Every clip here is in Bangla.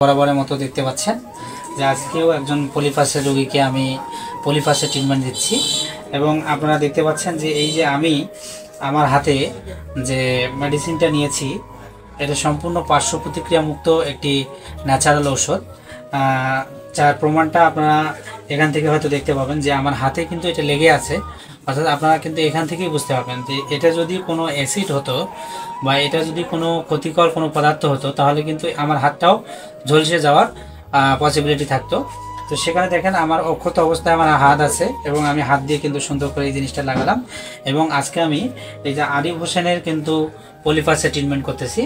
বরাবরের মতো দেখতে পাচ্ছেন যে আজকেও একজন পলিপাসের রোগীকে আমি পলিপাসের ট্রিটমেন্ট দিচ্ছি এবং আপনারা দেখতে পাচ্ছেন যে এই যে আমি আমার হাতে যে মেডিসিনটা নিয়েছি এটা সম্পূর্ণ পার্শ্ব প্রতিক্রিয়া মুক্ত একটি ন্যাচারাল ঔষধ, যার প্রমাণটা আপনারা এখান থেকে হয়তো দেখতে পাবেন যে আমার হাতে কিন্তু এটা লেগে আছে। অর্থাৎ আপনারা কিন্তু এখান থেকেই বুঝতে পারবেন যে এটা যদি কোনো অ্যাসিড হতো বা এটা যদি কোনো ক্ষতিকর কোনো পদার্থ হতো তাহলে কিন্তু আমার হাতটাও ঝলসে যাওয়ার পসিবিলিটি থাকতো। তো সেখানে দেখেন আমার অক্ষত অবস্থায় আমার হাত আছে এবং আমি হাত দিয়ে কিন্তু সুন্দর করে এই জিনিসটা লাগালাম এবং আজকে আমি এই যে আরিফ হোসেনের কিন্তু পলিপাসের ট্রিটমেন্ট করতেছি।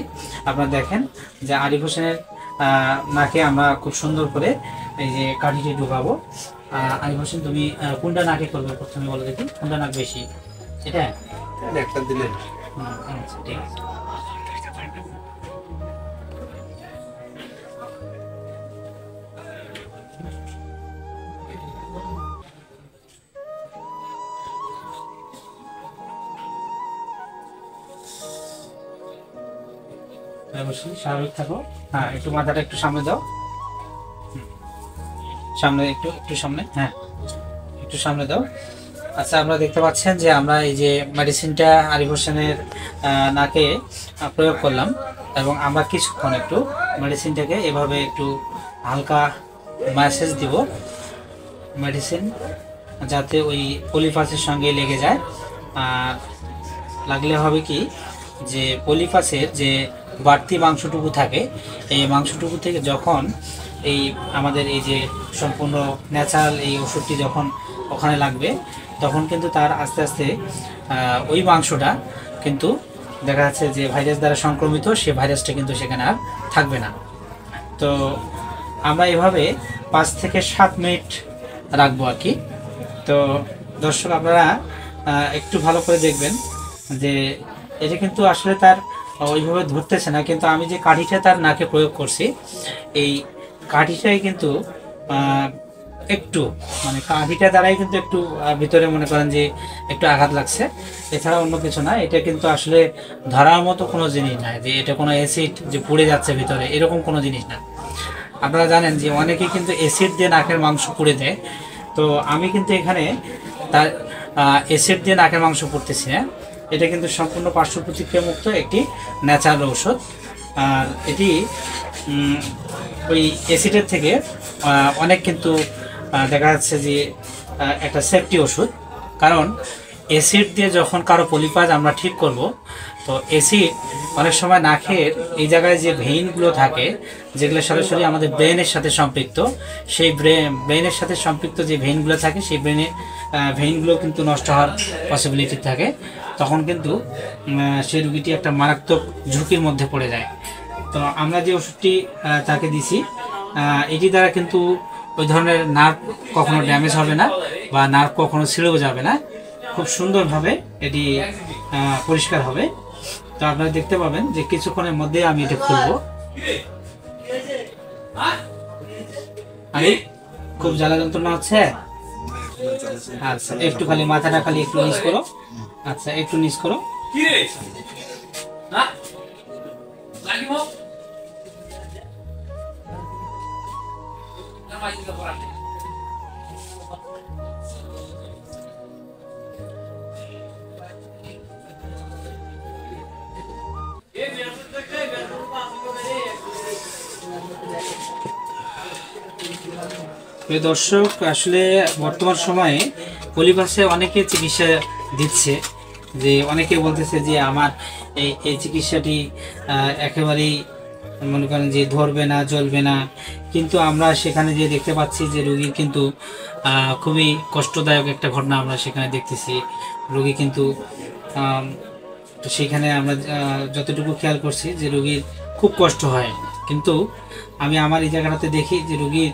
আপনারা দেখেন যে আরিফ হোসেনের নাকে আমরা খুব সুন্দর করে এই যে কাঠিটি ঢুকাবো। আরিফ হোসেন তুমি কোনটা নাকে করবে প্রথমে বলে দেখি, কোনটা নাক বেশি? এটা একটা দিলে আচ্ছা ঠিক আছে। স্বাভাবিক থাকো। হ্যাঁ, একটু মাথাটা একটু সামনে দাও, সামনে একটু একটু সামনে, হ্যাঁ একটু সামনে দাও। আচ্ছা, আপনারা দেখতে পাচ্ছেন যে আমরা এই যে মেডিসিনটা আরিফ হোসেনের নাকে প্রয়োগ করলাম এবং আমরা কিছুক্ষণ একটু মেডিসিনটাকে এভাবে একটু হালকা ম্যাসেজ দিব মেডিসিন, যাতে ওই পলিপাসের সঙ্গে লেগে যায়। আর লাগলে হবে কি যে পলিপাসের যে বাড়তি মাংসটুকু থাকে এই মাংসটুকু থেকে যখন এই আমাদের এই যে সম্পূর্ণ ন্যাচারাল এই ওষুধটি যখন ওখানে লাগবে তখন কিন্তু তার আস্তে আস্তে ওই মাংসটা কিন্তু দেখা যাচ্ছে যে ভাইরাস দ্বারা সংক্রমিত, সে ভাইরাসটা কিন্তু সেখানে আর থাকবে না। তো আমরা এভাবে 5 থেকে 7 মিনিট রাখবো আর কি। তো দর্শক আপনারা একটু ভালো করে দেখবেন যে এটা কিন্তু আসলে তার ওইভাবে ধরতেছে না, কিন্তু আমি যে কাঠিটা তার নাকে প্রয়োগ করছি এই কাঠিটাই কিন্তু একটু মানে কাঠিটা দ্বারাই কিন্তু একটু ভিতরে মনে করেন যে একটু আঘাত লাগছে, এছাড়া অন্য কিছু না। এটা কিন্তু আসলে ধরার মতো কোনো জিনিস না যে এটা কোনো অ্যাসিড যে পুড়ে যাচ্ছে ভিতরে, এরকম কোনো জিনিস না। আপনারা জানেন যে অনেকে কিন্তু অ্যাসিড দিয়ে নাকের মাংস পুড়ে দেয়, তো আমি কিন্তু এখানে তার অ্যাসিড দিয়ে নাকের মাংস পুড়তেছি না। এটা কিন্তু সম্পূর্ণ পার্শ্ব প্রতিক্রিয়া মুক্ত একটি ন্যাচারাল ঔষধ। আর এটি ওই অ্যাসিডের থেকে অনেক কিন্তু দেখা যাচ্ছে যে একটা সেফটি ওষুধ, কারণ অ্যাসিড দিয়ে যখন কারো পলিপাস আমরা ঠিক করব তো অ্যাসিড অনেক সময় নাকের এই জায়গায় যে ভেইনগুলো থাকে যেগুলো সরাসরি আমাদের ব্রেনের সাথে সম্পৃক্ত, সেই ব্রেনের সাথে সম্পৃক্ত যে ভেইনগুলো থাকে সেই ভেইনগুলো কিন্তু নষ্ট হওয়ার পসিবিলিটি থাকে। তখন কিন্তু সেই রুগীটি একটা মারাত্মক ঝুঁকির মধ্যে পড়ে যায়। তো আমরা যে ওষুধটি তাকে দিছি এটি দ্বারা কিন্তু ওই ধরনের নার্ভ কখনো ড্যামেজ হবে না বা নার্ভ কখনো ছিঁড়েও যাবে না, খুব সুন্দরভাবে এটি পরিষ্কার হবে। তো আপনারা দেখতে পাবেন যে কিছুক্ষণের মধ্যে আমি এটা খুলবো। আরে খুব জ্বালা যন্ত্রণা হচ্ছে? আচ্ছা, একটু খালি মাথাটা খালি একটু নিচ করো। আচ্ছা, একটু নিচ করো। দর্শক, আসলে বর্তমান সময়ে পলিপাসে অনেকে চিকিৎসা দিচ্ছে, যে অনেকে বলতেছে যে আমার এই চিকিৎসাটি একেবারেই মনে করেন যে ধরবে না, চলবে না, কিন্তু আমরা সেখানে যে দেখতে পাচ্ছি যে রোগীর কিন্তু খুবই কষ্টদায়ক একটা ঘটনা আমরা সেখানে দেখতেছি। রোগী কিন্তু তো সেখানে আমরা যতটুকু খেয়াল করছি যে রোগীর খুব কষ্ট হয়, কিন্তু আমি আমার এই জায়গাটাতে দেখি যে রোগীর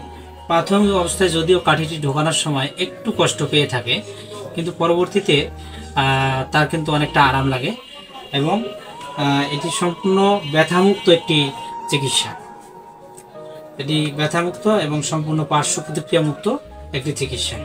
প্রাথমিক অবস্থায় যদিও কাঠিটি ঢোকানোর সময় একটু কষ্ট পেয়ে থাকে, কিন্তু পরবর্তীতে তার কিন্তু অনেকটা আরাম লাগে এবং এটি সম্পূর্ণ ব্যথামুক্ত একটি চিকিৎসা। এটি ব্যথামুক্ত এবং সম্পূর্ণ পার্শ্ব প্রতিক্রিয়া মুক্ত একটি চিকিৎসা।